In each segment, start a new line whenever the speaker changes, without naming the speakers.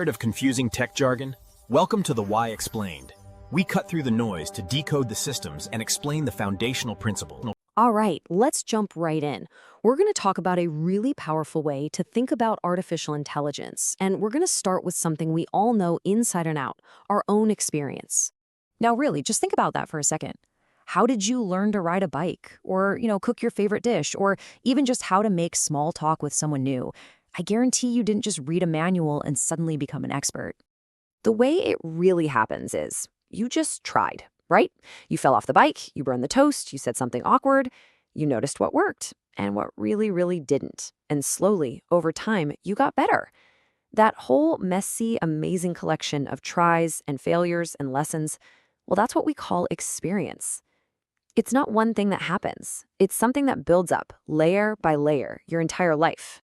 Tired of confusing tech jargon? Welcome to the Why Explained. We cut through the noise to decode the systems and explain the foundational principle.
All right, let's jump right in. We're going to talk about a really powerful way to think about artificial intelligence, and we're going to start with something we all know inside and out, our own experience. Now, really, just think about that for a second. How did you learn to ride a bike, or, cook your favorite dish, or even just how to make small talk with someone new? I guarantee you didn't just read a manual and suddenly become an expert. The way it really happens is you just tried, right? You fell off the bike, you burned the toast, you said something awkward, you noticed what worked and what really didn't. And slowly, over time, you got better. That whole messy, amazing collection of tries and failures and lessons, well, that's what we call experience. It's not one thing that happens. It's something that builds up, layer by layer, your entire life.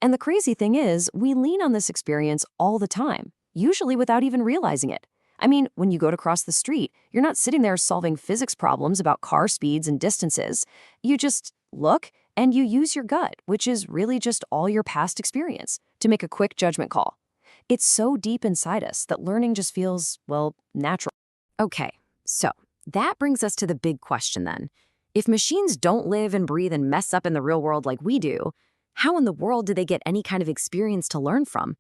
And the crazy thing is, we lean on this experience all the time, usually without even realizing it. I mean, when you go to cross the street, you're not sitting there solving physics problems about car speeds and distances. You just look and you use your gut, which is really just all your past experience, to make a quick judgment call. It's so deep inside us that learning just feels, well, natural. Okay, so that brings us to the big question then. If machines don't live and breathe and mess up in the real world like we do, how in the world do they get any kind of experience to learn from?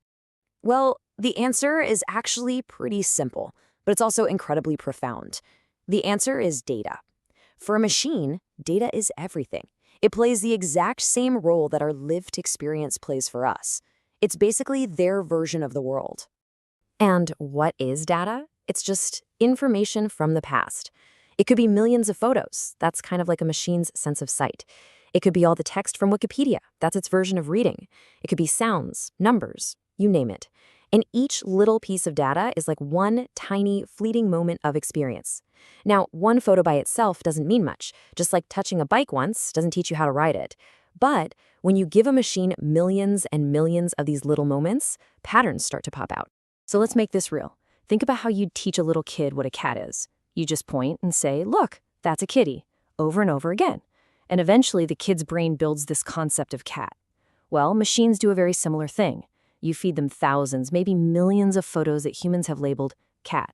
Well, the answer is actually pretty simple, but it's also incredibly profound. The answer is data. For a machine, data is everything. It plays the exact same role that our lived experience plays for us. It's basically their version of the world. And what is data? It's just information from the past. It could be millions of photos. That's kind of like a machine's sense of sight. It could be all the text from Wikipedia. That's its version of reading. It could be sounds, numbers, you name it. And each little piece of data is like one tiny, fleeting moment of experience. Now, one photo by itself doesn't mean much, just like touching a bike once doesn't teach you how to ride it. But when you give a machine millions and millions of these little moments, patterns start to pop out. So let's make this real. Think about how you'd teach a little kid what a cat is. You just point and say, look, that's a kitty, over and over again. And eventually the kid's brain builds this concept of cat. Well, machines do a very similar thing. You feed them thousands, maybe millions of photos that humans have labeled cat.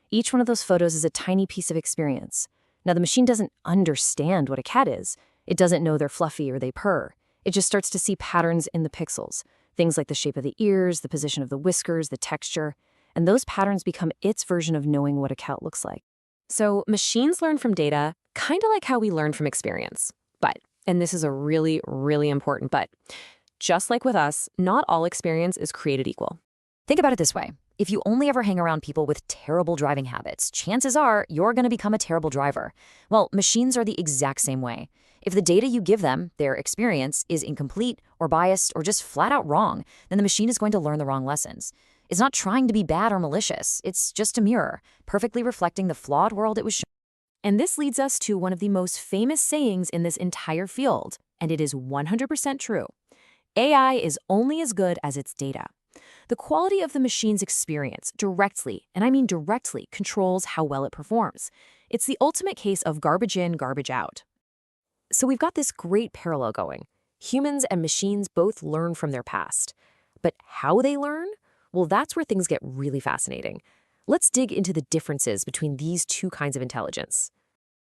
Each one of those photos is a tiny piece of experience. Now, the machine doesn't understand what a cat is. It doesn't know they're fluffy or they purr. It just starts to see patterns in the pixels. Things like the shape of the ears, the position of the whiskers, the texture. And those patterns become its version of knowing what a cat looks like. So machines learn from data, kind of like how we learn from experience. But, and this is a really important but, just like with us, not all experience is created equal.
Think about it this way. If you only ever hang around people with terrible driving habits, chances are you're going to become a terrible driver. Well, machines are the exact same way. If the data you give them, their experience, is incomplete or biased or just flat out wrong, then the machine is going to learn the wrong lessons. It's not trying to be bad or malicious. It's just a mirror, perfectly reflecting the flawed world it was shown.
And this leads us to one of the most famous sayings in this entire field, and it is 100% true. AI is only as good as its data. The quality of the machine's experience directly, and I mean directly, controls how well it performs. It's the ultimate case of garbage in, garbage out. So we've got this great parallel going. Humans and machines both learn from their past. But how they learn? Well, that's where things get really fascinating. Let's dig into the differences between these two kinds of intelligence.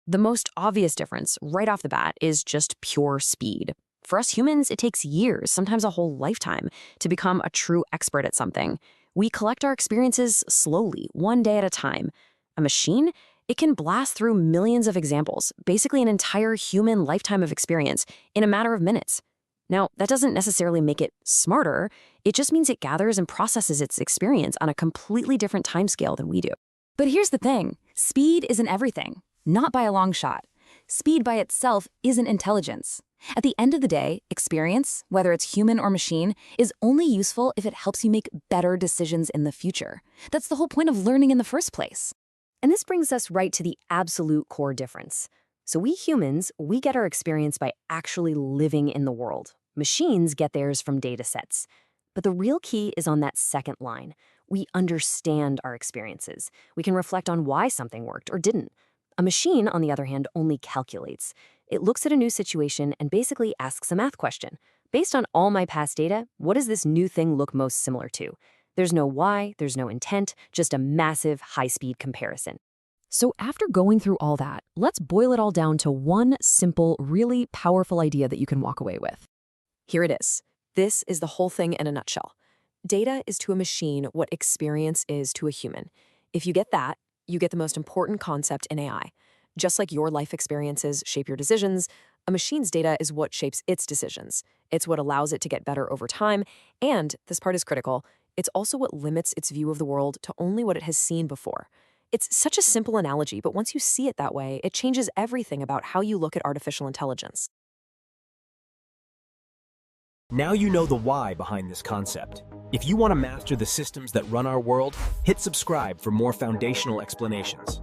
The most obvious difference, right off the bat, is just pure speed. For us humans, it takes years, sometimes a whole lifetime, to become a true expert at something. We collect our experiences slowly, one day at a time. A machine, it can blast through millions of examples, basically an entire human lifetime of experience, in a matter of minutes. Now, that doesn't necessarily make it smarter. It just means it gathers and processes its experience on a completely different timescale than we do.
But here's the thing. Speed isn't everything. Not by a long shot. Speed by itself isn't intelligence. At the end of the day, experience, whether it's human or machine, is only useful if it helps you make better decisions in the future. That's the whole point of learning in the first place.
And this brings us right to the absolute core difference. So we humans, we get our experience by actually living in the world. Machines get theirs from data sets. But the real key is on that second line. We understand our experiences. We can reflect on why something worked or didn't. A machine, on the other hand, only calculates. It looks at a new situation and basically asks a math question. Based on all my past data, what does this new thing look most similar to?
There's no why, there's no intent, just a massive high-speed comparison. So after going through all that, let's boil it all down to one simple, really powerful idea that you can walk away with.
Here it is. This is the whole thing in a nutshell. Data is to a machine what experience is to a human. If you get that, you get the most important concept in AI. Just like your life experiences shape your decisions, a machine's data is what shapes its decisions. It's what allows it to get better over time, and, this part is critical, it's also what limits its view of the world to only what it has seen before. It's such a simple analogy, but once you see it that way, it changes everything about how you look at artificial intelligence.
Now you know the why behind this concept. If you want to master the systems that run our world, hit subscribe for more foundational explanations.